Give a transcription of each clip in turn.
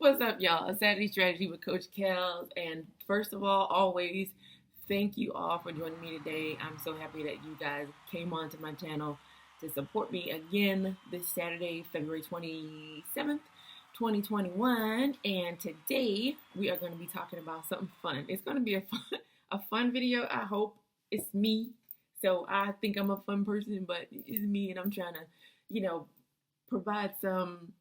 What's up, y'all? A Saturday Strategy with Coach Kelz. And first of all, always, thank you all for joining me today. I'm so happy that you guys came onto my channel to support me again this Saturday, February 27th, 2021. And today we are going to be talking about something fun. It's going to be a fun video. I hope it's me. So I think I'm a fun person, but it's me, and I'm trying to, provide some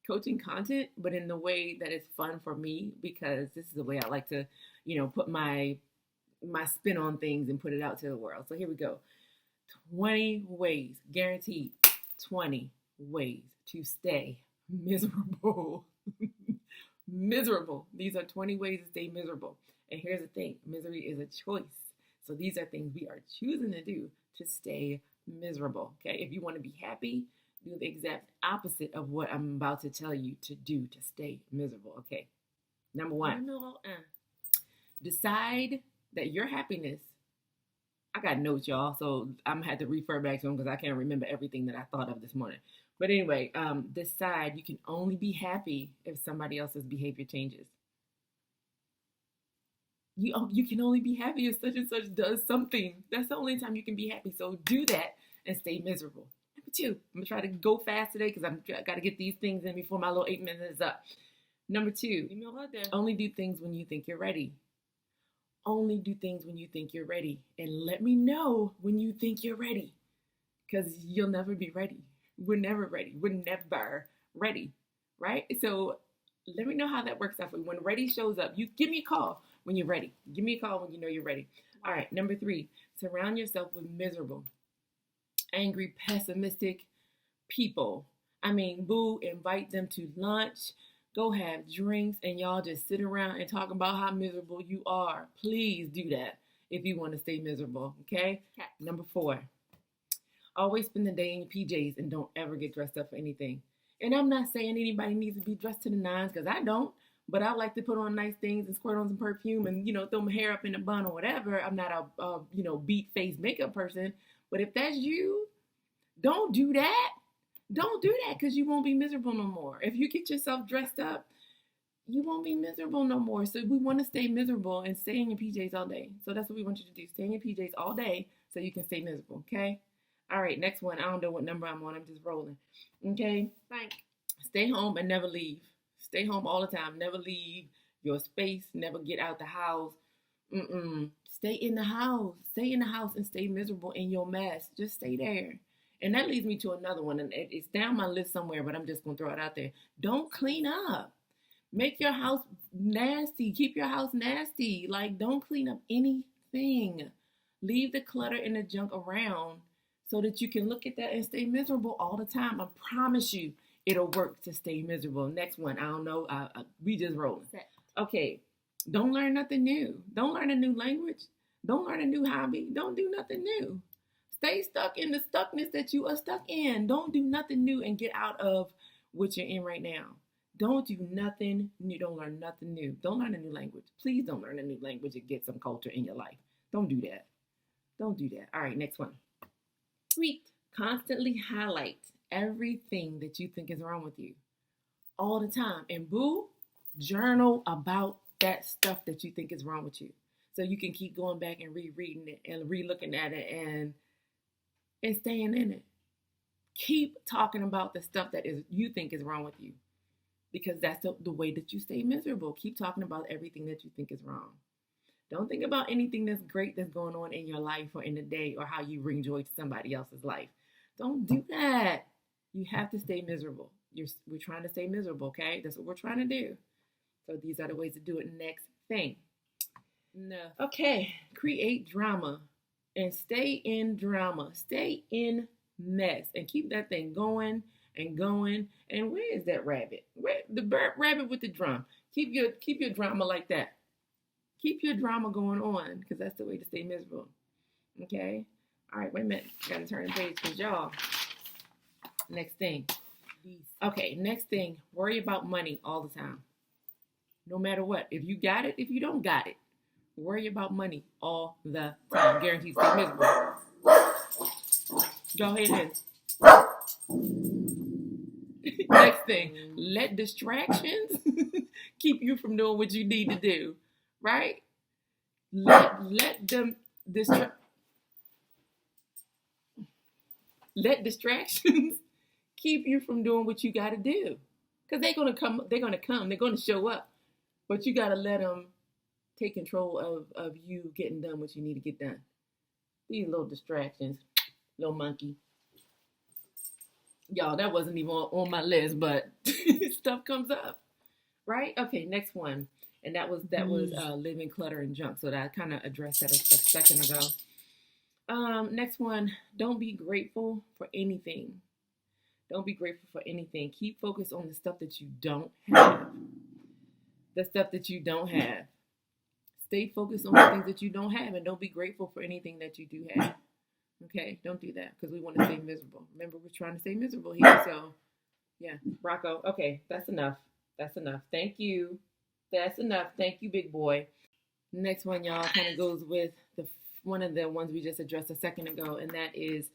coaching content, but in the way that it's fun for me, because this is the way I like to, put my spin on things and put it out to the world. So here we go. 20 ways, guaranteed 20 ways to stay miserable. Miserable. These are 20 ways to stay miserable. And here's the thing, misery is a choice. So these are things we are choosing to do to stay miserable. Okay. If you want to be happy, do the exact opposite of what I'm about to tell you to do to stay miserable. Okay. Number one, decide that your happiness, I got notes, y'all, so I'm going to have to refer back to them because I can't remember everything that I thought of this morning. But anyway, decide you can only be happy if somebody else's behavior changes. You can only be happy if such and such does something. That's the only time you can be happy. So do that and stay miserable. Number two, I'm going to try to go fast today because I got to get these things in before my little 8 minutes is up. Number two, only do things when you think you're ready. Only do things when you think you're ready. And let me know when you think you're ready, because you'll never be ready. We're never ready. We're never ready, right? So let me know how that works out for you. When ready shows up, you give me a call when you're ready. Give me a call when you know you're ready. All right, number three, surround yourself with miserable, angry, pessimistic people. Invite them to lunch, go have drinks, and y'all just sit around and talk about how miserable you are. Please do that if you want to stay miserable, okay? Number four, always spend the day in your PJs and don't ever get dressed up for anything. And I'm not saying anybody needs to be dressed to the nines, because I don't, but I like to put on nice things and squirt on some perfume and, throw my hair up in a bun or whatever. I'm not a beat face makeup person, but if that's you, don't do that. Don't do that, because you won't be miserable no more. If you get yourself dressed up, you won't be miserable no more. So we want to stay miserable and stay in your PJs all day. So that's what we want you to do. Stay in your PJs all day so you can stay miserable, okay? All right, next one. I don't know what number I'm on. I'm just rolling. Okay? Stay home and never leave. Stay home all the time. Never leave your space. Never get out the house. Stay in the house. Stay in the house and stay miserable in your mess. Just stay there. And that leads me to another one. And it's down my list somewhere, but I'm just going to throw it out there. Don't clean up. Make your house nasty. Keep your house nasty. Don't clean up anything. Leave the clutter and the junk around so that you can look at that and stay miserable all the time. I promise you it'll work to stay miserable. Next one. I don't know. We just rolling. Okay. Don't learn nothing new. Don't learn a new language. Don't learn a new hobby. Don't do nothing new. Stay stuck in the stuckness that you are stuck in. Don't do nothing new and get out of what you're in right now. Don't do nothing new. Don't learn nothing new. Don't learn a new language. Please don't learn a new language and get some culture in your life. Don't do that. Don't do that. All right, next one. Tweet. Constantly highlight everything that you think is wrong with you all the time. And journal about that stuff that you think is wrong with you. So you can keep going back and rereading it and re-looking at it and staying in it. Keep talking about the stuff that you think is wrong with you, because that's the way that you stay miserable. Keep talking about everything that you think is wrong. Don't think about anything that's great that's going on in your life or in the day or how you bring joy to somebody else's life. Don't do that. You have to stay miserable. We're trying to stay miserable, okay? That's what we're trying to do. So these are the ways to do it. Next thing. No. Okay, create drama and stay in drama. Stay in mess and keep that thing going and going. And where is that rabbit? Where the rabbit with the drum? Keep your drama like that. Keep your drama going on, because that's the way to stay miserable. Okay? All right, wait a minute. Got to turn the page because y'all. Next thing. Okay, next thing. Worry about money all the time. No matter what. If you got it, if you don't got it. Worry about money all the time. Guaranteed to stay miserable. Go ahead and. Next thing. Let distractions keep you from doing what you need to do, right? Let distractions keep you from doing what you got to do, because they're gonna come. They're gonna show up, but you got to let them take control of you getting done what you need to get done. These little distractions, little monkey. Y'all, that wasn't even on my list, but stuff comes up, right? Okay, next one. And that was living clutter and junk. So that I kind of addressed that a second ago. Next one, don't be grateful for anything. Don't be grateful for anything. Keep focused on the stuff that you don't have. The stuff that you don't have. Stay focused on the things that you don't have, and don't be grateful for anything that you do have. Okay, don't do that, because we want to stay miserable. Remember, we're trying to stay miserable here. So, yeah, Rocco. Okay, that's enough. That's enough. Thank you. That's enough. Thank you, big boy. Next one, y'all, kind of goes with one of the ones we just addressed a second ago, and that is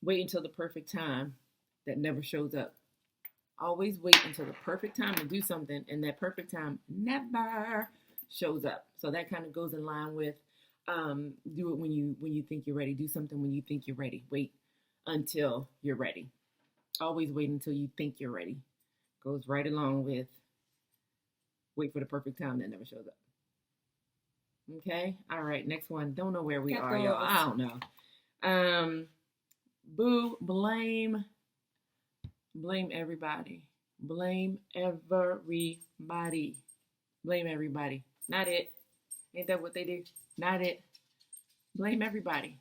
wait until the perfect time that never shows up. Always wait until the perfect time to do something, and that perfect time never shows up. So that kind of goes in line with do it when you think you're ready. Do something when you think you're ready. Wait until you're ready. Always wait until you think you're ready. Goes right along with wait for the perfect time that never shows up. Okay? All right, next one. Don't know where we are, y'all. I don't know. Blame everybody. Blame everybody. Blame everybody. Not it. Ain't that what they do? Not it. Blame everybody.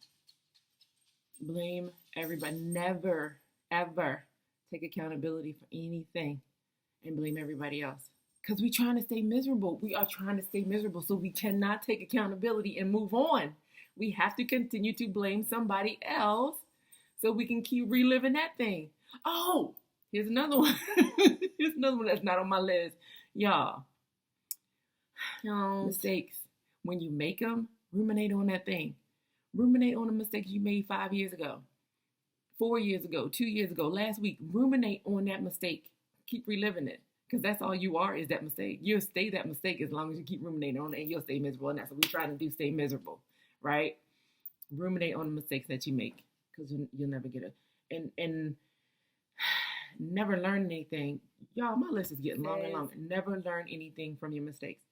Blame everybody. Never, ever take accountability for anything and blame everybody else. Because we're trying to stay miserable. We are trying to stay miserable, so we cannot take accountability and move on. We have to continue to blame somebody else so we can keep reliving that thing. Oh, here's another one. Here's another one that's not on my list. Y'all, mistakes. When you make them, ruminate on that thing. Ruminate on the mistakes you made 5 years ago, 4 years ago, 2 years ago, last week. Ruminate on that mistake. Keep reliving it, because that's all you are, is that mistake. You'll stay that mistake as long as you keep ruminating on it, and you'll stay miserable. And that's what we're trying to do, stay miserable, right? Ruminate on the mistakes that you make, because you'll never get it. And never learn anything. Y'all, my list is getting longer and longer. Never learn anything from your mistakes.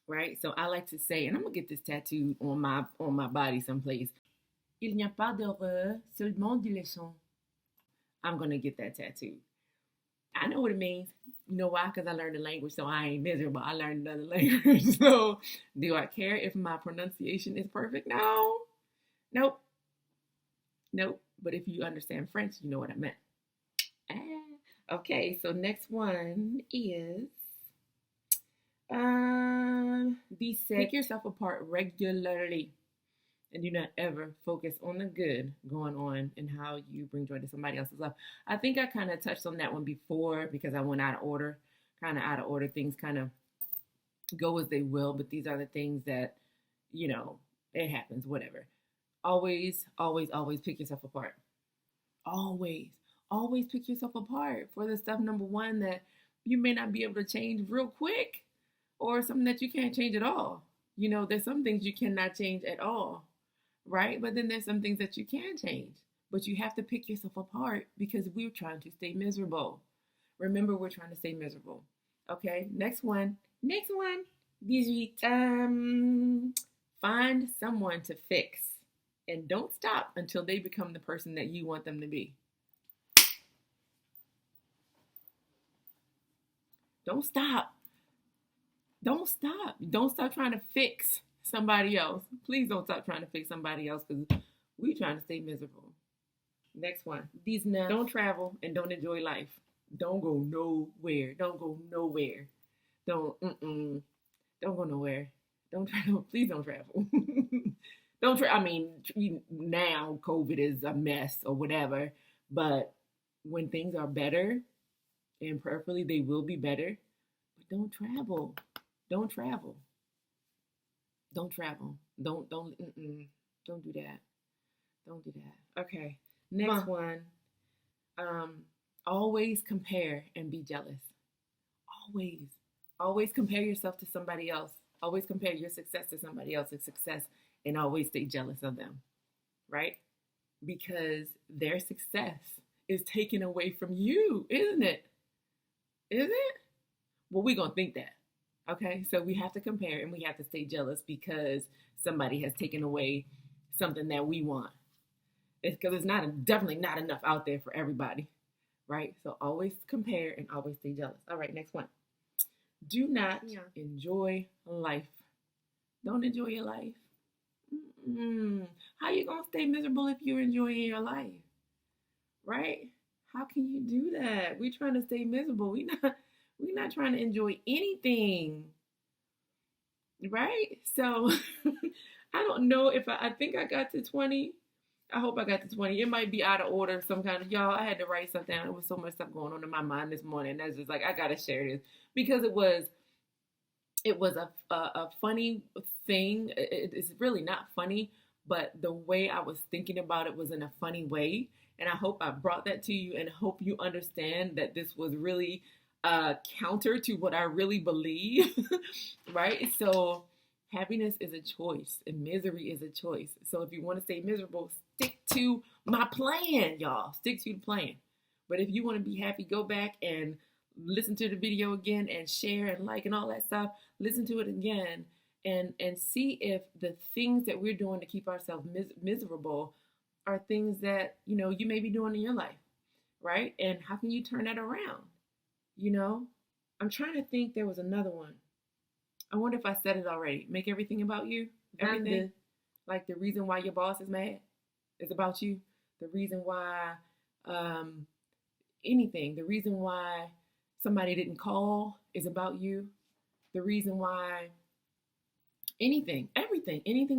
Right? So I like to say, and I'm going to get this tattooed on my body someplace. Il n'y a pas d'erreur, seulement des leçons. I'm going to get that tattooed. I know what it means. You know why? Because I learned the language, so I ain't miserable. I learned another language. So do I care if my pronunciation is perfect? No. Nope. But if you understand French, you know what I meant. Okay, so next one is be sick. Pick yourself apart regularly, and do not ever focus on the good going on and how you bring joy to somebody else's life. I think I kind of touched on that one before, because I went out of order. Things kind of go as they will, but these are the things that, it happens, whatever. Always pick yourself apart. Always pick yourself apart for the stuff, number one, that you may not be able to change real quick, or something that you can't change at all. There's some things you cannot change at all, right? But then there's some things that you can change. But you have to pick yourself apart, because we're trying to stay miserable. Remember, we're trying to stay miserable. Okay, next one. 18. Find someone to fix, and don't stop until they become the person that you want them to be. Don't stop. Don't stop trying to fix somebody else. Please don't stop trying to fix somebody else, because we're trying to stay miserable. Next one. Don't travel and don't enjoy life. Don't go nowhere. Don't go nowhere. Don't go nowhere. Don't travel. Please don't travel. Now COVID is a mess or whatever, but when things are better, and preferably they will be better, but don't travel. Don't travel. Don't do that. Don't do that. Okay. Next one. Always compare and be jealous. Always. Always compare yourself to somebody else. Always compare your success to somebody else's success and always stay jealous of them, right? Because their success is taken away from you, isn't it? Is it? Well, we're going to think that. Okay, so we have to compare and we have to stay jealous because somebody has taken away something that we want. It's because it's definitely not enough out there for everybody, right? So always compare and always stay jealous. All right, next one. Do not enjoy life. Don't enjoy your life. How you gonna stay miserable if you're enjoying your life, right? How can you do that? We're trying to stay miserable. We're not trying to enjoy anything, right? So I don't know if I think I got to 20. I hope I got to 20. It might be out of order, some kind of, y'all, I had to write something down. There was so much stuff going on in my mind this morning. That's just like, I got to share this because it was a funny thing. It's really not funny, but the way I was thinking about it was in a funny way. And I hope I brought that to you and hope you understand that this was really counter to what I really believe, right? So happiness is a choice and misery is a choice. So if you want to stay miserable, stick to my plan, y'all. Stick to the plan. But if you want to be happy, go back and listen to the video again and share and like and all that stuff. Listen to it again and see if the things that we're doing to keep ourselves miserable are things that, you know, you may be doing in your life, right? And how can you turn that around? You know, I'm trying to think. There was another one. I wonder if I said it already. Make everything about you. Everything. Like the reason why your boss is mad is about you. The reason why anything. The reason why somebody didn't call is about you. The reason why anything and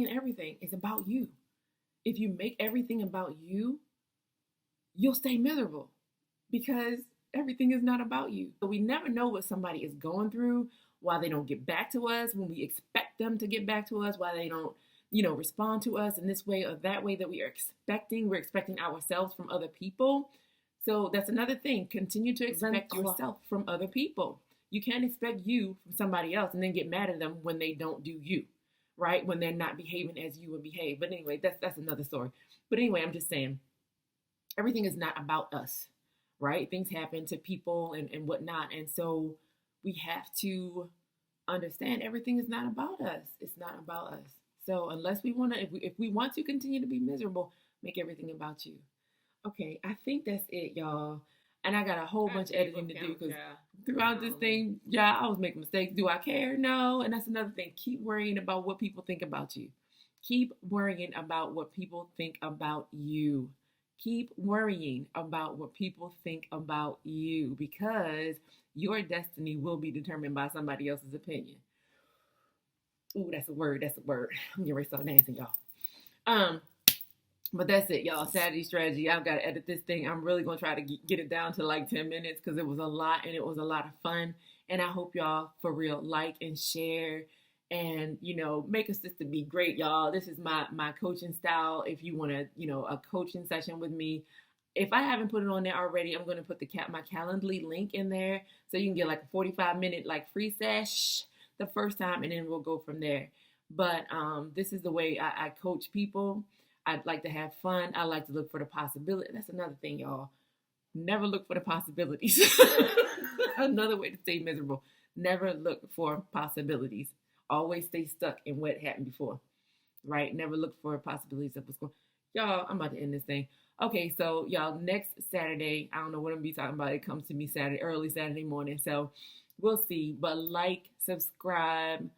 everything is about you. If you make everything about you, you'll stay miserable because everything is not about you. So we never know what somebody is going through, why they don't get back to us when we expect them to get back to us, why they don't, respond to us in this way or that way that we are expecting. We're expecting ourselves from other people. So that's another thing. Continue to expect yourself from other people. You can't expect you from somebody else and then get mad at them when they don't do you, right? When they're not behaving as you would behave. But anyway, that's another story. But anyway, I'm just saying, everything is not about us, right? Things happen to people and whatnot. And so we have to understand everything is not about us. It's not about us. So unless we want to, if we want to continue to be miserable, make everything about you. Okay, I think that's it, y'all. And I got a whole bunch of editing to do because throughout this thing, I was making mistakes. Do I care? No. And that's another thing. Keep worrying about what people think about you. Keep worrying about what people think about you. Keep worrying about what people think about you because your destiny will be determined by somebody else's opinion. Ooh, that's a word. I'm getting ready to start dancing, y'all. But that's it, y'all. Saturday strategy. I've got to edit this thing. I'm really going to try to get it down to like 10 minutes because it was a lot and it was a lot of fun. And I hope y'all, for real, like and share and, make us just to be great, y'all. This is my coaching style. If you want a coaching session with me, if I haven't put it on there already, I'm going to put my Calendly link in there so you can get like a 45-minute like free sesh the first time and then we'll go from there. But this is the way I coach people. I'd like to have fun. I like to look for the possibility. That's another thing, y'all. Never look for the possibilities. Another way to stay miserable. Never look for possibilities. Always stay stuck in what happened before, right? Never look for possibilities of what's going on. Y'all, I'm about to end this thing. Okay, so y'all, next Saturday, I don't know what I'm going to be talking about. It comes to me early Saturday morning. So we'll see. But like, subscribe,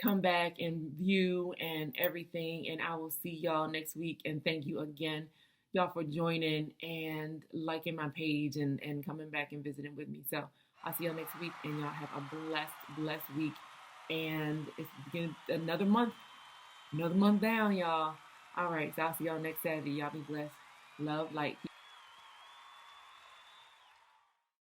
come back and view and everything. And I will see y'all next week. And thank you again, y'all, for joining and liking my page and coming back and visiting with me. So I'll see y'all next week. And y'all have a blessed week. And it's beginning another month down, y'all. All right. So I'll see y'all next Saturday. Y'all be blessed. Love, light.